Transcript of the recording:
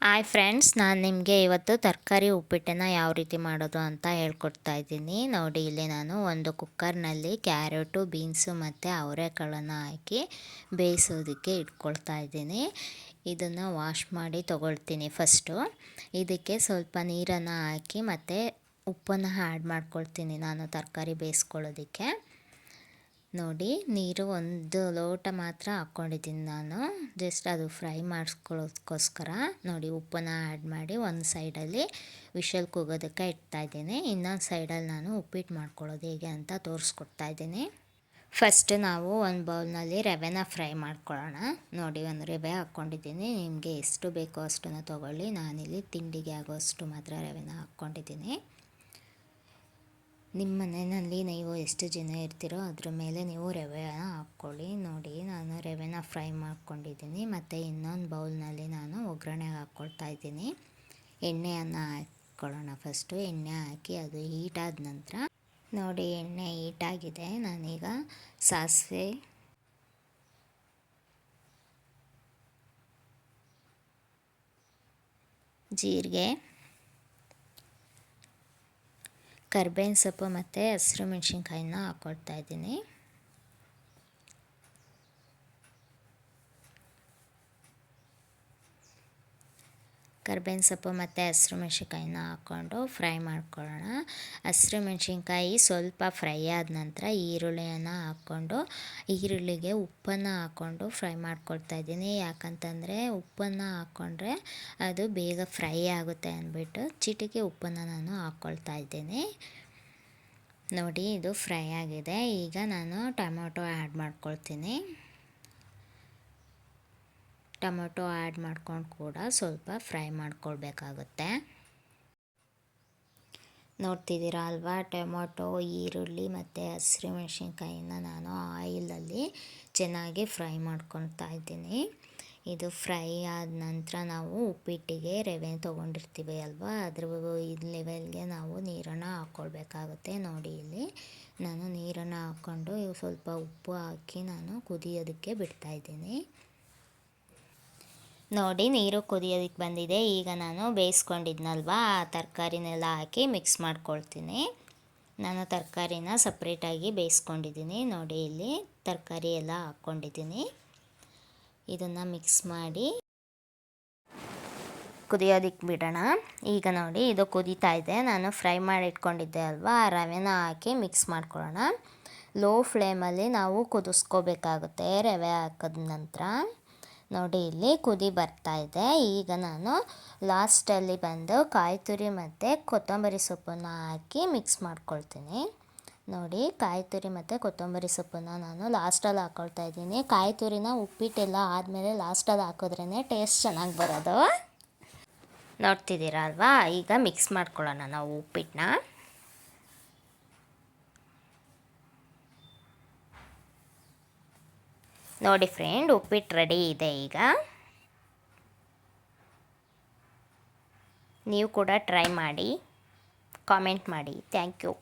Hi friends, ನಾನು ನಿಮಗೆ ಇವತ್ತು ತರಕಾರಿ ಉಪ್ಪಿಟ್ಟನ್ನು ಯಾವ ರೀತಿ ಮಾಡೋದು ಅಂತ ಹೇಳ್ಕೊಡ್ತಾ ಇದ್ದೀನಿ. ನೋಡಿ, ಇಲ್ಲಿ ನಾನು ಒಂದು ಕುಕ್ಕರ್ನಲ್ಲಿ ಕ್ಯಾರೆಟು, ಬೀನ್ಸು ಮತ್ತು ಅವರೆಕಾಳನ್ನು ಹಾಕಿ ಬೇಯಿಸೋದಕ್ಕೆ ಇಟ್ಕೊಳ್ತಾ ಇದ್ದೀನಿ. ಇದನ್ನು ವಾಶ್ ಮಾಡಿ ತೊಗೊಳ್ತೀನಿ ಫಸ್ಟು. ಇದಕ್ಕೆ ಸ್ವಲ್ಪ ನೀರನ್ನು ಹಾಕಿ ಮತ್ತು ಉಪ್ಪನ್ನು ಆ್ಯಡ್ ಮಾಡ್ಕೊಳ್ತೀನಿ ನಾನು ತರಕಾರಿ ಬೇಯಿಸ್ಕೊಳ್ಳೋದಕ್ಕೆ. ನೋಡಿ, ನೀರು ಒಂದು ಲೋಟ ಮಾತ್ರ ಹಾಕ್ಕೊಂಡಿದ್ದೀನಿ ನಾನು, ಜಸ್ಟ್ ಅದು ಫ್ರೈ ಮಾಡಿಸ್ಕೊಳ್ಳೋದಕ್ಕೋಸ್ಕರ. ನೋಡಿ, ಉಪ್ಪನ್ನು ಆ್ಯಡ್ ಮಾಡಿ ಒಂದು ಸೈಡಲ್ಲಿ ವಿಷಲ್ ಕೂಗೋದಕ್ಕೆ ಇಡ್ತಾಯಿದ್ದೀನಿ. ಇನ್ನೊಂದು ಸೈಡಲ್ಲಿ ನಾನು ಉಪ್ಪಿಟ್ಟು ಮಾಡ್ಕೊಳ್ಳೋದು ಹೇಗೆ ಅಂತ ತೋರಿಸ್ಕೊಡ್ತಾ ಇದ್ದೀನಿ. ಫಸ್ಟ್ ನಾವು ಒಂದು ಬೌಲ್ನಲ್ಲಿ ರವೆನ ಫ್ರೈ ಮಾಡ್ಕೊಳ್ಳೋಣ. ನೋಡಿ, ಒಂದು ರವೆ ಹಾಕ್ಕೊಂಡಿದ್ದೀನಿ. ನಿಮಗೆ ಎಷ್ಟು ಬೇಕೋ ಅಷ್ಟನ್ನು ತೊಗೊಳ್ಳಿ. ನಾನಿಲ್ಲಿ ತಿಂಡಿಗೆ ಆಗೋಷ್ಟು ಮಾತ್ರ ರವೆನ ಹಾಕ್ಕೊಂಡಿದ್ದೀನಿ. ನಿಮ್ಮ ಮನೆಯಲ್ಲಿ ನೀವು ಎಷ್ಟು ಜನ ಇರ್ತೀರೋ ಅದ್ರ ಮೇಲೆ ನೀವು ರವೆನ ಹಾಕ್ಕೊಳ್ಳಿ. ನೋಡಿ, ನಾನು ರವೆನ ಫ್ರೈ ಮಾಡ್ಕೊಂಡಿದ್ದೀನಿ. ಮತ್ತು ಇನ್ನೊಂದು ಬೌಲ್ನಲ್ಲಿ ನಾನು ಒಗ್ಗರಣೆಗೆ ಹಾಕ್ಕೊಳ್ತಾ ಇದ್ದೀನಿ. ಎಣ್ಣೆಯನ್ನು ಹಾಕ್ಕೊಳ್ಳೋಣ. ಫಸ್ಟು ಎಣ್ಣೆ ಹಾಕಿ ಅದು ಹೀಟಾದ ನಂತರ, ನೋಡಿ ಎಣ್ಣೆ ಹೀಟಾಗಿದೆ. ನಾನೀಗ ಸಾಸಿವೆ, ಜೀರಿಗೆ, ಕರ್ಬೇವಿನ ಸೊಪ್ಪು ಮತ್ತು ಹಸಿರು ಮೆಣಸಿನ್ಕಾಯಿನ ಹಾಕ್ಕೊಳ್ತಾ ಇದ್ದೀನಿ. ಕರ್ಬೇವಿನ ಸೊಪ್ಪು ಮತ್ತು ಹಸಿರು ಮೆಣಸಿನ್ಕಾಯಿನ ಹಾಕ್ಕೊಂಡು ಫ್ರೈ ಮಾಡ್ಕೊಳ್ಳೋಣ. ಹಸಿರು ಮೆಣಸಿನ್ಕಾಯಿ ಸ್ವಲ್ಪ ಫ್ರೈ ಆದ ನಂತರ ಈರುಳ್ಳಿಯನ್ನು ಹಾಕ್ಕೊಂಡು, ಈರುಳ್ಳಿಗೆ ಉಪ್ಪನ್ನು ಹಾಕ್ಕೊಂಡು ಫ್ರೈ ಮಾಡ್ಕೊಳ್ತಾ ಇದ್ದೀನಿ. ಯಾಕಂತಂದರೆ ಉಪ್ಪನ್ನು ಹಾಕ್ಕೊಂಡ್ರೆ ಅದು ಬೇಗ ಫ್ರೈ ಆಗುತ್ತೆ ಅಂದ್ಬಿಟ್ಟು ಚಿಟಿಕೆ ಉಪ್ಪನ್ನು ನಾನು ಹಾಕ್ಕೊಳ್ತಾ ಇದ್ದೀನಿ. ನೋಡಿ, ಇದು ಫ್ರೈ ಆಗಿದೆ. ಈಗ ನಾನು ಟೊಮೊಟೊ ಆ್ಯಡ್ ಮಾಡ್ಕೊಳ್ತೀನಿ. ಟೊಮೊಟೊ ಆ್ಯಡ್ ಮಾಡ್ಕೊಂಡು ಕೂಡ ಸ್ವಲ್ಪ ಫ್ರೈ ಮಾಡ್ಕೊಳ್ಬೇಕಾಗುತ್ತೆ. ನೋಡ್ತಿದ್ದೀರಾ ಅಲ್ವಾ, ಟೊಮೊಟೊ, ಈರುಳ್ಳಿ ಮತ್ತು ಹಸಿರು ಮೆಣಸಿನ್ಕಾಯಿನ ನಾನು ಆಯಿಲಲ್ಲಿ ಚೆನ್ನಾಗಿ ಫ್ರೈ ಮಾಡ್ಕೊಳ್ತಾ ಇದ್ದೀನಿ. ಇದು ಫ್ರೈ ಆದ ನಂತರ ನಾವು ಉಪ್ಪಿಟ್ಟಿಗೆ ರವೆ ತೊಗೊಂಡಿರ್ತೀವಿ ಅಲ್ವಾ, ಅದ್ರ ಲೆವೆಲ್ಗೆ ನಾವು ನೀರನ್ನು ಹಾಕ್ಕೊಳ್ಬೇಕಾಗುತ್ತೆ. ನೋಡಿ, ಇಲ್ಲಿ ನಾನು ನೀರನ್ನು ಹಾಕ್ಕೊಂಡು ಸ್ವಲ್ಪ ಉಪ್ಪು ಹಾಕಿ ನಾನು ಕುದಿಯೋದಕ್ಕೆ ಬಿಡ್ತಾಯಿದ್ದೀನಿ. ನೋಡಿ, ನೀರು ಕುದಿಯೋದಕ್ಕೆ ಬಂದಿದೆ. ಈಗ ನಾನು ಬೇಯಿಸ್ಕೊಂಡಿದ್ನಲ್ವ ಆ ತರಕಾರಿನೆಲ್ಲ ಹಾಕಿ ಮಿಕ್ಸ್ ಮಾಡ್ಕೊಳ್ತೀನಿ. ನಾನು ತರಕಾರಿನ ಸಪ್ರೇಟಾಗಿ ಬೇಯಿಸ್ಕೊಂಡಿದ್ದೀನಿ. ನೋಡಿ, ಇಲ್ಲಿ ತರಕಾರಿ ಎಲ್ಲ ಹಾಕ್ಕೊಂಡಿದ್ದೀನಿ. ಇದನ್ನು ಮಿಕ್ಸ್ ಮಾಡಿ ಕುದಿಯೋದಕ್ಕೆ ಬಿಡೋಣ. ಈಗ ನೋಡಿ, ಇದು ಕುದೀತಾ ಇದೆ. ನಾನು ಫ್ರೈ ಮಾಡಿ ಇಟ್ಕೊಂಡಿದ್ದೆ ಅಲ್ವಾ, ಆ ರವೆನ ಹಾಕಿ ಮಿಕ್ಸ್ ಮಾಡ್ಕೊಳ್ಳೋಣ. ಲೋ ಫ್ಲೇಮಲ್ಲಿ ನಾವು ಕುದಿಸ್ಕೋಬೇಕಾಗುತ್ತೆ ರವೆ ಹಾಕಿದ ನಂತರ. ನೋಡಿ, ಇಲ್ಲಿ ಕುದಿ ಬರ್ತಾ ಇದೆ. ಈಗ ನಾನು ಲಾಸ್ಟಲ್ಲಿ ಬಂದು ಕಾಯಿ ತುರಿ ಮತ್ತು ಕೊತ್ತಂಬರಿ ಸೊಪ್ಪನ್ನು ಹಾಕಿ ಮಿಕ್ಸ್ ಮಾಡ್ಕೊಳ್ತೀನಿ. ನೋಡಿ, ಕಾಯಿ ತುರಿ ಮತ್ತು ಕೊತ್ತಂಬರಿ ಸೊಪ್ಪನ್ನು ನಾನು ಲಾಸ್ಟಲ್ಲಿ ಹಾಕ್ಕೊಳ್ತಾ ಇದ್ದೀನಿ. ಕಾಯಿ ತುರಿನ ಉಪ್ಪಿಟ್ಟೆಲ್ಲ ಆದಮೇಲೆ ಲಾಸ್ಟಲ್ಲಿ ಹಾಕಿದ್ರೇ ಟೇಸ್ಟ್ ಚೆನ್ನಾಗಿ ಬರೋದು. ನೋಡ್ತಿದ್ದೀರಾ ಅಲ್ವಾ, ಈಗ ಮಿಕ್ಸ್ ಮಾಡ್ಕೊಳ್ಳೋಣ ನಾವು ಉಪ್ಪಿಟ್ಟನ್ನ. ನೋಡಿ ಫ್ರೆಂಡ್, ಉಪ್ಪಿಟ್ಟು ರೆಡಿ ಇದೆ. ಈಗ ನೀವು ಕೂಡ ಟ್ರೈ ಮಾಡಿ, ಕಾಮೆಂಟ್ ಮಾಡಿ. Thank you.